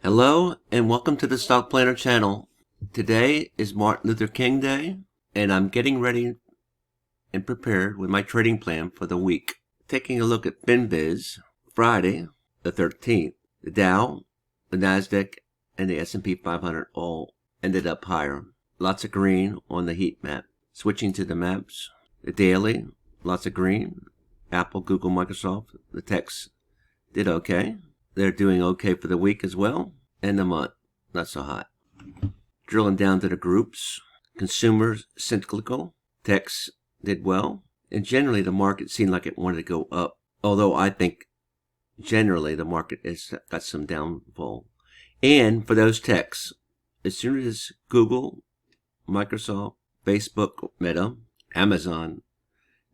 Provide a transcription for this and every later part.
Hello and welcome to the Stock Planner channel. Today is Martin Luther King Day and I'm getting ready and prepared with my trading plan for the week. Taking a look at FinViz, Friday the 13th, the Dow, the Nasdaq, and the S&P 500 all ended up higher. Lots of green on the heat map. Switching to the maps, the daily, lots of green. Apple, Google, Microsoft, the techs did okay. They're doing okay for the week as well, and the month, not so hot. Drilling down to the groups, consumers cyclical, techs did well, and generally the market seemed like it wanted to go up, although I think generally the market has got some downfall. And for those techs, as soon as Google, Microsoft, Facebook, Meta, Amazon,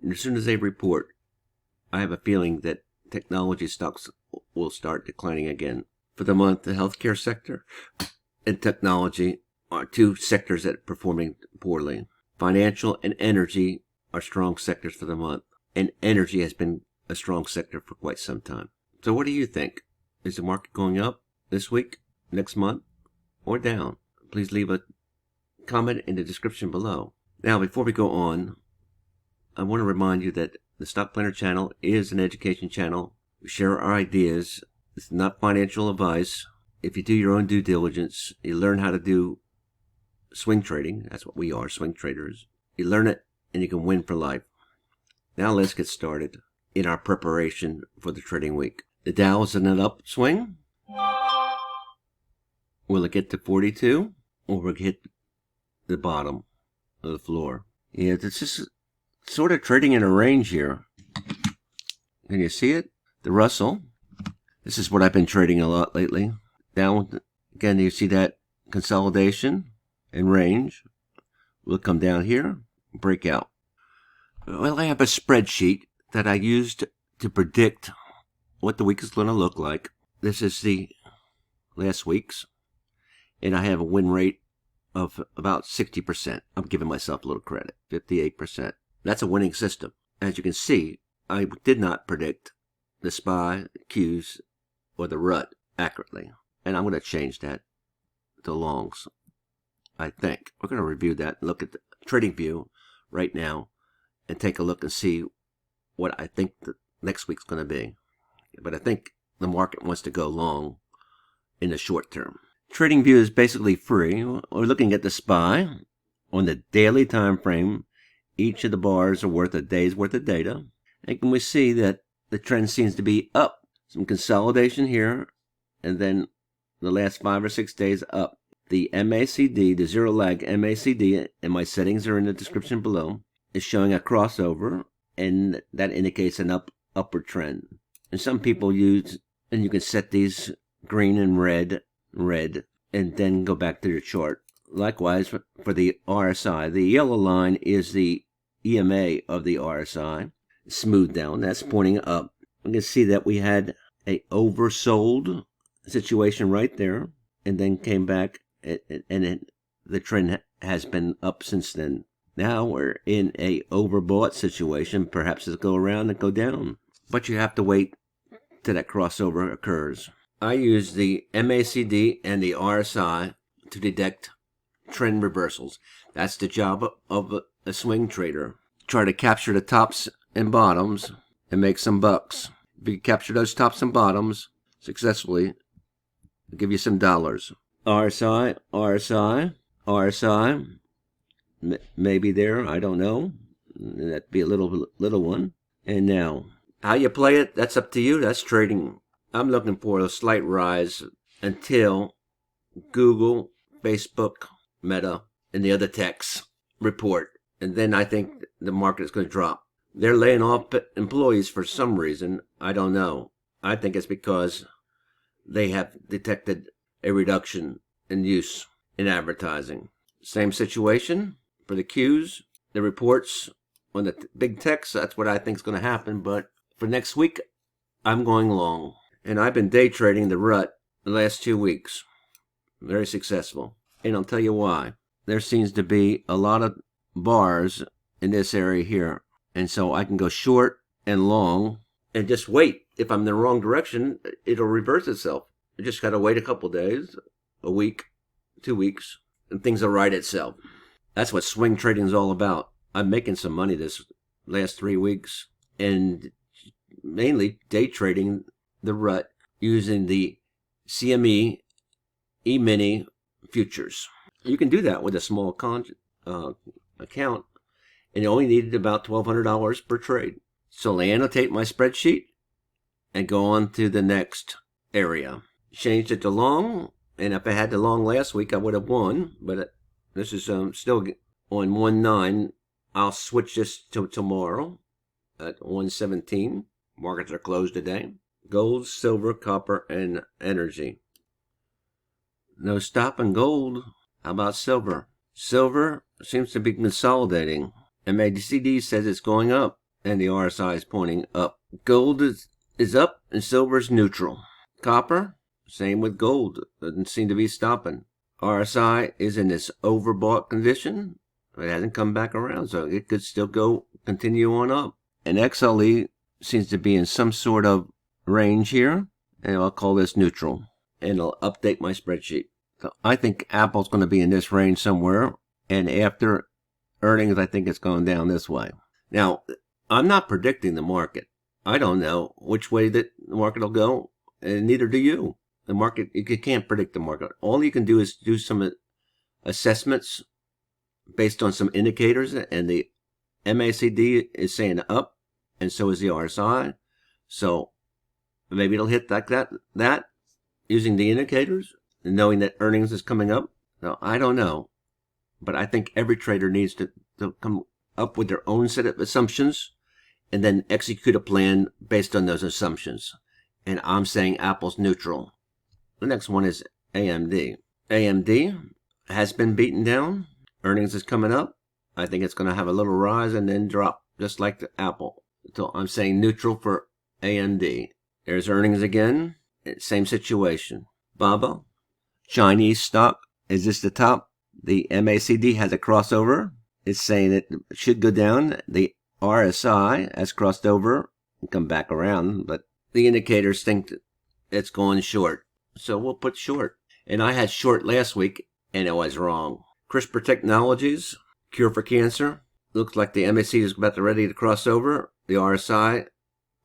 and as soon as they report, I have a feeling that technology stocks will start declining again. For the month, the healthcare sector and technology are two sectors that are performing poorly. Financial and energy are strong sectors for the month, and energy has been a strong sector for quite some time. So what do you think? Is the market going up this week, next month, or down? Please leave a comment in the description below. Now, before we go on, I want to remind you that the Stock Planner channel is an education channel. We share our ideas. It's not financial advice. If you do your own due diligence, you learn how to do swing trading. That's what we are, swing traders. You learn it and you can win for life. Now let's get started in our preparation for the trading week. The Dow is in an upswing. Will it get to 42 or will it hit the bottom of the floor? Yeah, it's just sort of trading in a range here. Can you see it? The Russell. This is what I've been trading a lot lately. Down again, you see that consolidation and range. We'll come down here, break out. Well, I have a spreadsheet that I used to predict what the week is going to look like. This is the last week's, and I have a win rate of about 60%. I'm giving myself a little credit, 58%. That's a winning system. As you can see, I did not predict the SPY, Qs, or the RUT accurately. And I'm going to change that to longs, I think. We're going to review that and look at the trading view right now and take a look and see what I think the next week's going to be. But I think the market wants to go long in the short term. Trading view is basically free. We're looking at the SPY on the daily time frame. Each of the bars are worth a day's worth of data. And we see that the trend seems to be up. Some consolidation here, and then the last 5 or 6 days up. The MACD, the zero lag MACD, and my settings are in the description below, is showing a crossover, and that indicates an upward trend. And some people use, and you can set these green and red, and then go back to your chart. Likewise, for the RSI, the yellow line is the EMA of the RSI. Smooth down, that's pointing up. You can see that we had a oversold situation right there, and then came back, and the trend has been up since then. Now we're in a overbought situation. Perhaps it'll go around and go down, but you have to wait till that crossover occurs. I use the MACD and the RSI to detect trend reversals. That's the job of a swing trader. Try to capture the tops and bottoms and make some bucks. If you capture those tops and bottoms successfully, I'll give you some dollars. RSI, maybe there, I don't know. That'd be a little one. And now, how you play it, that's up to you. That's trading. I'm looking for a slight rise until Google, Facebook, Meta, and the other techs report. And then I think the market is going to drop. They're laying off employees for some reason. I don't know. I think it's because they have detected a reduction in use in advertising. Same situation for the Qs, the reports on the big techs. That's what I think is going to happen. But for next week, I'm going long. And I've been day trading the RUT the last 2 weeks. Very successful. And I'll tell you why. There seems to be a lot of bars in this area here. And so I can go short and long and just wait. If I'm in the wrong direction, it'll reverse itself. I just got to wait a couple days, a week, 2 weeks, and things will right itself. That's what swing trading is all about. I'm making some money this last 3 weeks, and mainly day trading the rut using the CME E-mini futures. You can do that with a small account, and you only needed about $1,200 per trade. So I annotate my spreadsheet and go on to the next area. Changed it to long, and if I had the long last week, I would have won, but this is still on 1.9. I'll switch this to tomorrow at 1.17. Markets are closed today. Gold, silver, copper, and energy. No stop in gold. How about silver? Silver seems to be consolidating. MACD says it's going up, and the RSI is pointing up. Gold is up, and silver is neutral. Copper, same with gold. Doesn't seem to be stopping. RSI is in this overbought condition. It hasn't come back around, so it could still continue on up. And XLE seems to be in some sort of range here, and I'll call this neutral. And I'll update my spreadsheet. So I think Apple's going to be in this range somewhere, and after earnings, I think it's going down this way. Now, I'm not predicting the market. I don't know which way that the market will go, and neither do you. The market, you can't predict the market. All you can do is do some assessments based on some indicators, and the MACD is saying up, and so is the RSI. So maybe it'll hit like that using the indicators, and knowing that earnings is coming up. Now, I don't know, but I think every trader needs to come up with their own set of assumptions and then execute a plan based on those assumptions. And I'm saying Apple's neutral. The next one is AMD. AMD has been beaten down. Earnings is coming up. I think it's going to have a little rise and then drop, just like the Apple. So I'm saying neutral for AMD. There's earnings again. Same situation. BABA, Chinese stock. Is this the top? The MACD has a crossover. It's saying it should go down. The RSI has crossed over and come back around, but the indicators think that it's going short. So we'll put short. And I had short last week, and I was wrong. CRISPR Technologies, cure for cancer. Looks like the MACD is about ready to cross over. The RSI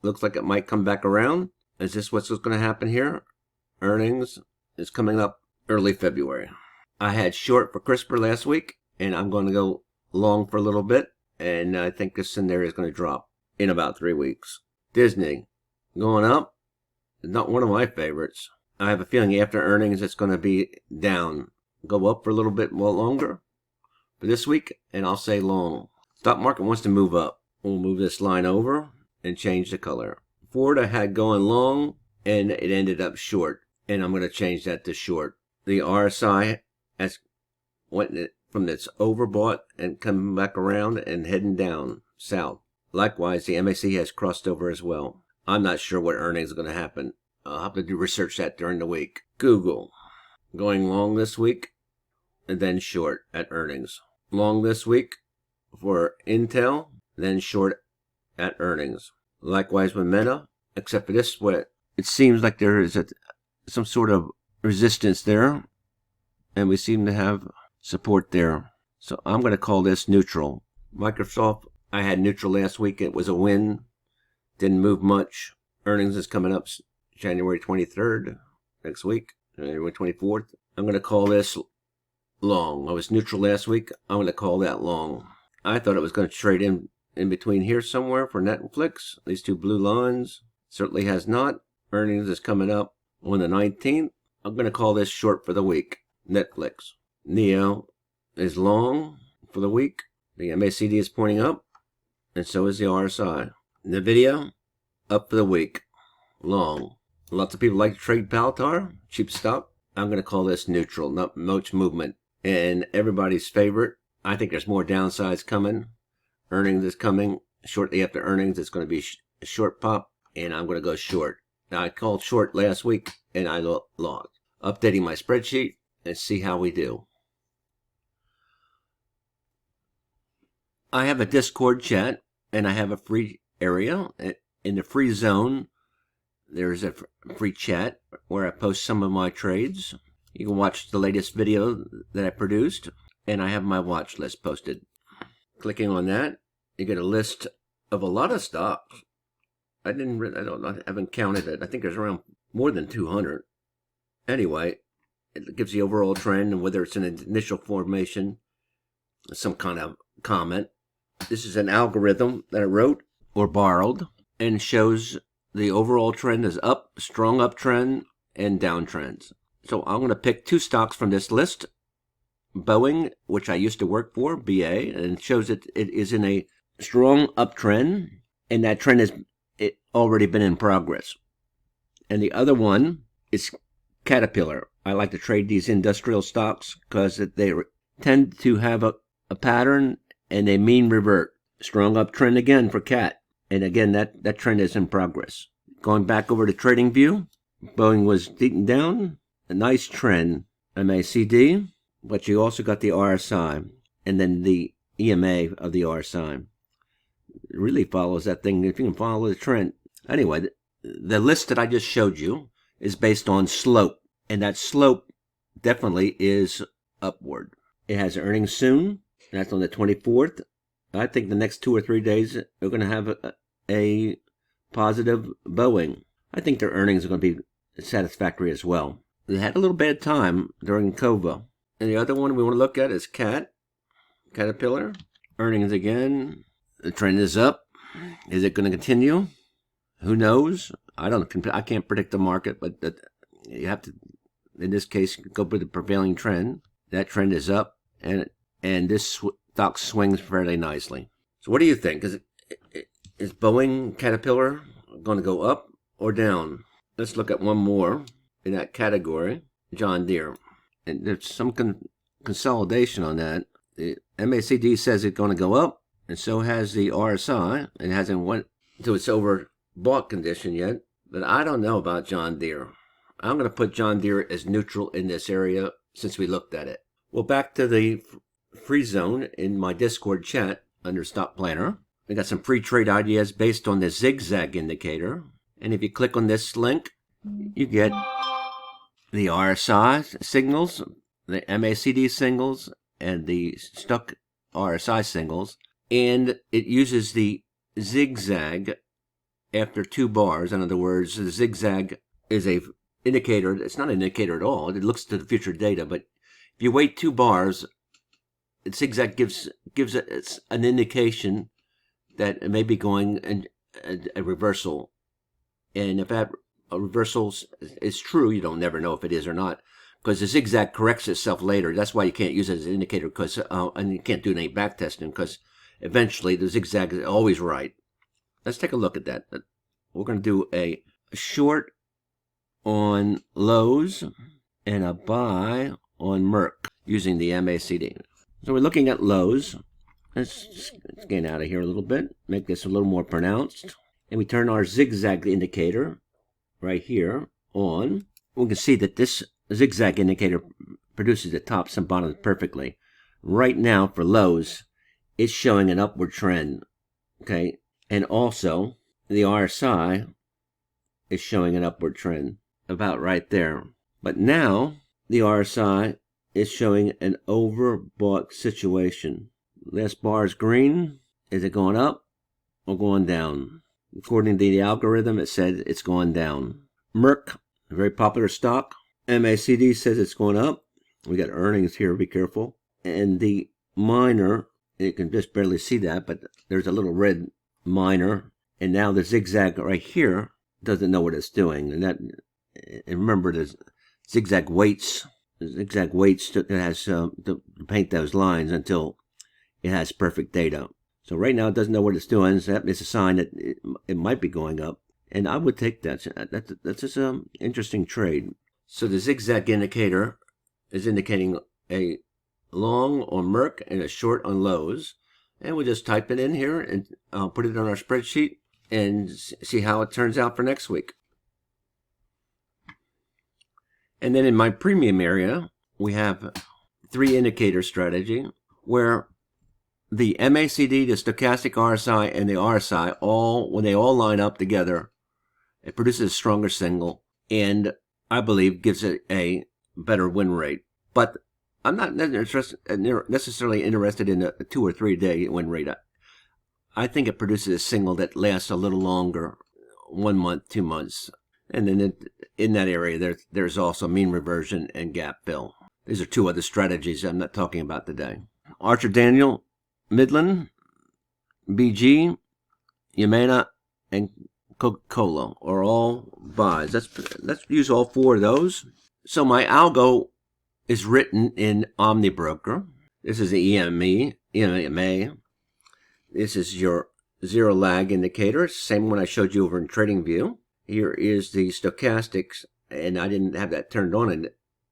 looks like it might come back around. Is this what's going to happen here? Earnings is coming up early February. I had short for CRISPR last week, and I'm going to go long for a little bit, and I think this scenario is going to drop in about 3 weeks. Disney, going up. Not one of my favorites. I have a feeling after earnings it's going to be down. Go up for a little bit more longer for this week, and I'll say long. Stock market wants to move up. We'll move this line over and change the color. Ford I had going long, and it ended up short, and I'm going to change that to short. The RSI has went from its overbought and coming back around and heading down south. Likewise, the MACD has crossed over as well. I'm not sure what earnings are going to happen. I'll have to research that during the week. Google, going long this week and then short at earnings. Long this week for Intel, then short at earnings. Likewise with Meta, except for this way, it seems like there is some sort of resistance there, and we seem to have support there. So I'm going to call this neutral. Microsoft, I had neutral last week. It was a win. Didn't move much. Earnings is coming up January 23rd, next week, January 24th. I'm going to call this long. I was neutral last week. I'm going to call that long. I thought it was going to trade in between here somewhere for Netflix. These two blue lines. Certainly has not. Earnings is coming up on the 19th. I'm going to call this short for the week. Netflix. Neo is long for the week. The MACD is pointing up, and so is the RSI. NVDA, up for the week. Long. Lots of people like to trade PLTR, cheap stock. I'm going to call this neutral, not much movement. And everybody's favorite, I think there's more downsides coming. Earnings is coming. Shortly after earnings, it's going to be a short pop, and I'm going to go short. Now, I called short last week, and I lost. Updating my spreadsheet, and see how we do. I have a Discord chat, and I have a free area. In the free zone, there's a free chat where I post some of my trades. You can watch the latest video that I produced, and I have my watch list posted. Clicking on that, you get a list of a lot of stocks. I haven't counted it. I think there's around more than 200. Anyway, it gives the overall trend and whether it's an initial formation, some kind of comment. This is an algorithm that I wrote or borrowed and shows the overall trend is up, strong uptrend, and downtrends. So I'm going to pick 2 stocks from this list. Boeing, which I used to work for, BA, and it shows that it is in a strong uptrend, and that trend has already been in progress. And the other one is Caterpillar. I like to trade these industrial stocks because they tend to have a pattern and they mean revert. Strong uptrend again for Cat. And again, that trend is in progress. Going back over to TradingView, Boeing was beaten down. A nice trend, MACD, but you also got the RSI and then the EMA of the RSI. It really follows that thing if you can follow the trend. Anyway, the list that I just showed you is based on slope, and that slope definitely is upward. It has earnings soon. That's on the 24th. I think the next 2 or 3 days are going to have a positive Boeing. I think their earnings are going to be satisfactory as well. They had a little bad time during COVID. And the other one we want to look at is Caterpillar. Earnings again. The trend is up. Is it going to continue? Who knows? I can't predict the market, but you have to, in this case, go with the prevailing trend. That trend is up, and this stock swings fairly nicely. So what do you think? Is Boeing, Caterpillar going to go up or down? Let's look at one more in that category, John Deere. And there's some consolidation on that. The MACD says it's going to go up, and so has the RSI. It hasn't went to its overbought condition yet, but I don't know about John Deere. I'm going to put John Deere as neutral in this area since we looked at it. Well, back to the free zone in my Discord chat under Stock Planner. We got some free trade ideas based on the zigzag indicator. And if you click on this link, you get the RSI signals, the MACD signals, and the stuck RSI signals. And it uses the zigzag after 2 bars. In other words, the zigzag is a indicator. It's not an indicator at all. It looks to the future data, but if you wait 2 bars, the zigzag gives it an indication that it may be going in a reversal. And if that reversal is true, you don't never know if it is or not, because the zigzag corrects itself later. That's why you can't use it as an indicator, because and you can't do any back testing, because eventually the zigzag is always right. Let's take a look at that. We're going to do a short on Lowe's and a buy on Merck using the MACD. So we're looking at Lowe's. Let's get out of here a little bit, make this a little more pronounced. And we turn our zigzag indicator right here on. We can see that this zigzag indicator produces the tops and bottoms perfectly. Right now for Lowe's, it's showing an upward trend. Okay. And also the RSI is showing an upward trend about right there. But now the RSI is showing an overbought situation. Last bar is green. Is it going up or going down? According to the algorithm, it said it's going down. Merck, a very popular stock. MACD says it's going up. We got earnings here, be careful. And the minor, you can just barely see that, but there's a little red minor. And now the zigzag right here doesn't know what it's doing. And remember, the zigzag waits. The zigzag waits to paint those lines until it has perfect data. So right now it doesn't know what it's doing. So that is a sign that it might be going up. And I would take that. That's just an interesting trade. So the zigzag indicator is indicating a long on Merck and a short on Lowe's. And we'll just type it in here and put it on our spreadsheet and see how it turns out for next week. And then in my premium area, we have 3 indicator strategy where the MACD, the stochastic RSI, and the RSI, when they all line up together, It produces a stronger signal, and I believe gives it a better win rate. But I'm not necessarily interested in a 2 or 3 day win rate. I think it produces a signal that lasts a little longer, 1 month, 2 months. And then in that area, there's also mean reversion and gap fill. These are 2 other strategies I'm not talking about today. Archer Daniel, Midland, BG, Yamana, and Coca-Cola are all buys. Let's use all 4 of those. So my algo is written in OmniBroker. This is the EMA. This is your zero lag indicator. Same one I showed you over in TradingView. Here is the stochastics, and I didn't have that turned on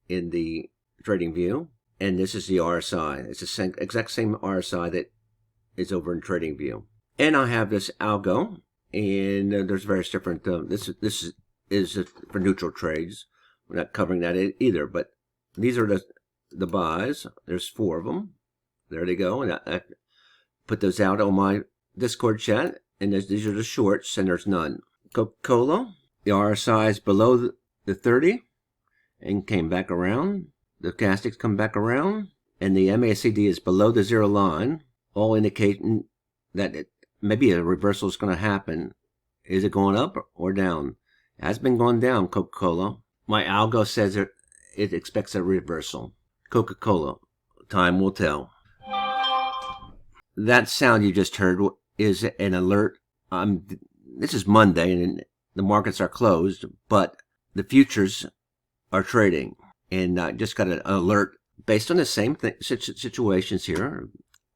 in the TradingView. And this is the RSI. It's the exact same RSI that is over in TradingView. And I have this algo, and there's various different. This is for neutral trades. We're not covering that either, but these are the buys. There's 4 of them. There they go. And I put those out on my Discord chat, and these are the shorts, and there's none. Coca-Cola, the RSI is below the 30 and came back around. The stochastics come back around, and the MACD is below the 0 line, all indicating that maybe a reversal is going to happen. Is it going up or down? It has been going down, Coca-Cola. My algo says it expects a reversal. Coca-Cola, time will tell. That sound you just heard is an alert. This is Monday, and the markets are closed, but the futures are trading. And I just got an alert based on the same situations here,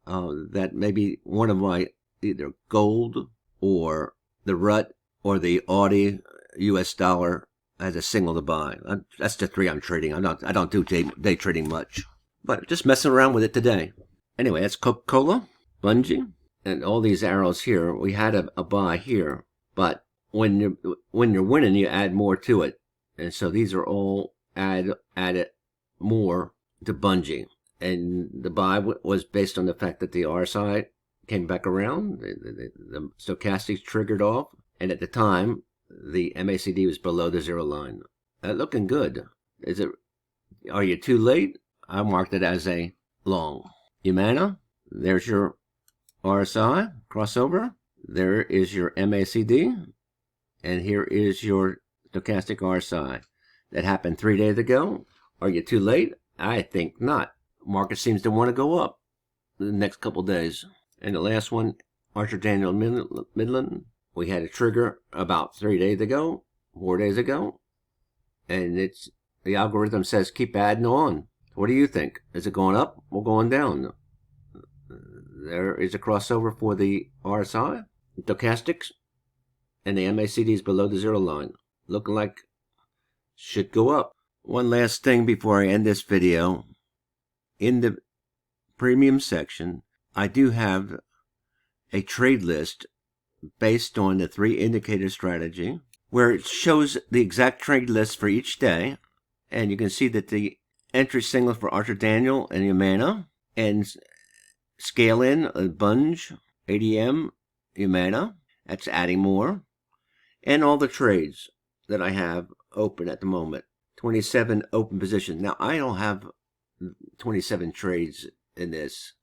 that maybe one of my either gold or the RUT or the Audi US dollar has a signal to buy. That's the 3 I'm trading. I don't do day trading much, but just messing around with it today. Anyway, that's Coca-Cola, Bungie, and all these arrows here. We had a buy here, but when you're winning, you add more to it, and so these are all added more to Bungie. And the buy was based on the fact that the RSI came back around, the stochastics triggered off, and at the time the MACD was below the 0 line. Looking good. Are you too late? I marked it as a long. Yamana, there's your RSI crossover. There is your MACD, and here is your stochastic RSI. That happened 3 days ago. Are you too late? I think not. Market seems to want to go up the next couple days. And the last one, Archer Daniel Midland. We had a trigger about 3 days ago, 4 days ago, and the algorithm says keep adding on. What do you think? Is it going up or going down? There is a crossover for the RSI, stochastics, and the MACD is below the 0 line. Looking like should go up. One last thing before I end this video. In the premium section, I do have a trade list based on the 3 indicator strategy, where it shows the exact trade list for each day. And you can see that the entry signal for Archer Daniel and Yamana, and scale in Bunge, ADM, Yamana, that's adding more, and all the trades that I have open at the moment. 27 open positions. Now, I don't have 27 trades in this.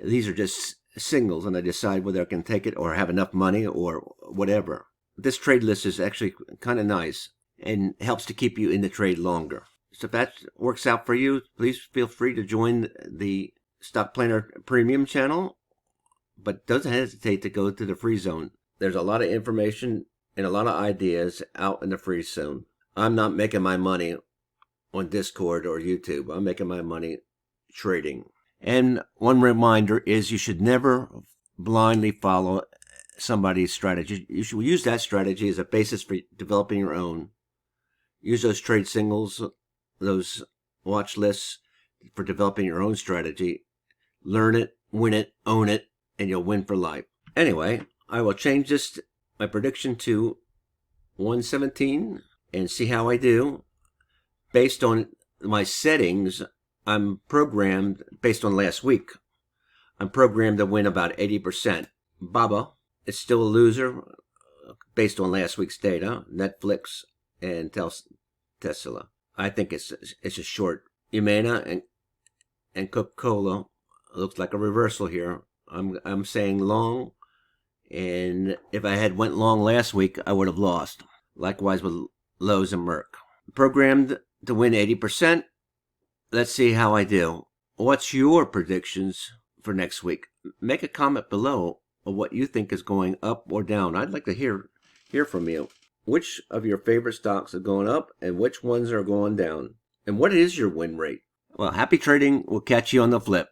These are just signals, and I decide whether I can take it or have enough money or whatever. This trade list is actually kind of nice and helps to keep you in the trade longer. So if that works out for you, please feel free to join the Stock Planner Premium channel, but don't hesitate to go to the free zone. There's a lot of information and a lot of ideas out in the free zone. I'm not making my money on Discord or YouTube. I'm making my money trading. And one reminder is you should never blindly follow somebody's strategy. You should use that strategy as a basis for developing your own. Use those trade signals, those watch lists for developing your own strategy. Learn it, win it, own it, and you'll win for life. Anyway, I will change my prediction to 117 and see how I do. Based on my settings, I'm programmed, based on last week, I'm programmed to win about 80%. Baba is still a loser, based on last week's data, Netflix and TSLA. I think it's a short. Humana and Coca-Cola looks like a reversal here. I'm saying long, and if I had went long last week, I would have lost. Likewise with Lowe's and Merck. Programmed to win 80%. Let's see how I do. What's your predictions for next week? Make a comment below of what you think is going up or down. I'd like to hear from you. Which of your favorite stocks are going up and which ones are going down? And what is your win rate? Well, happy trading. We'll catch you on the flip.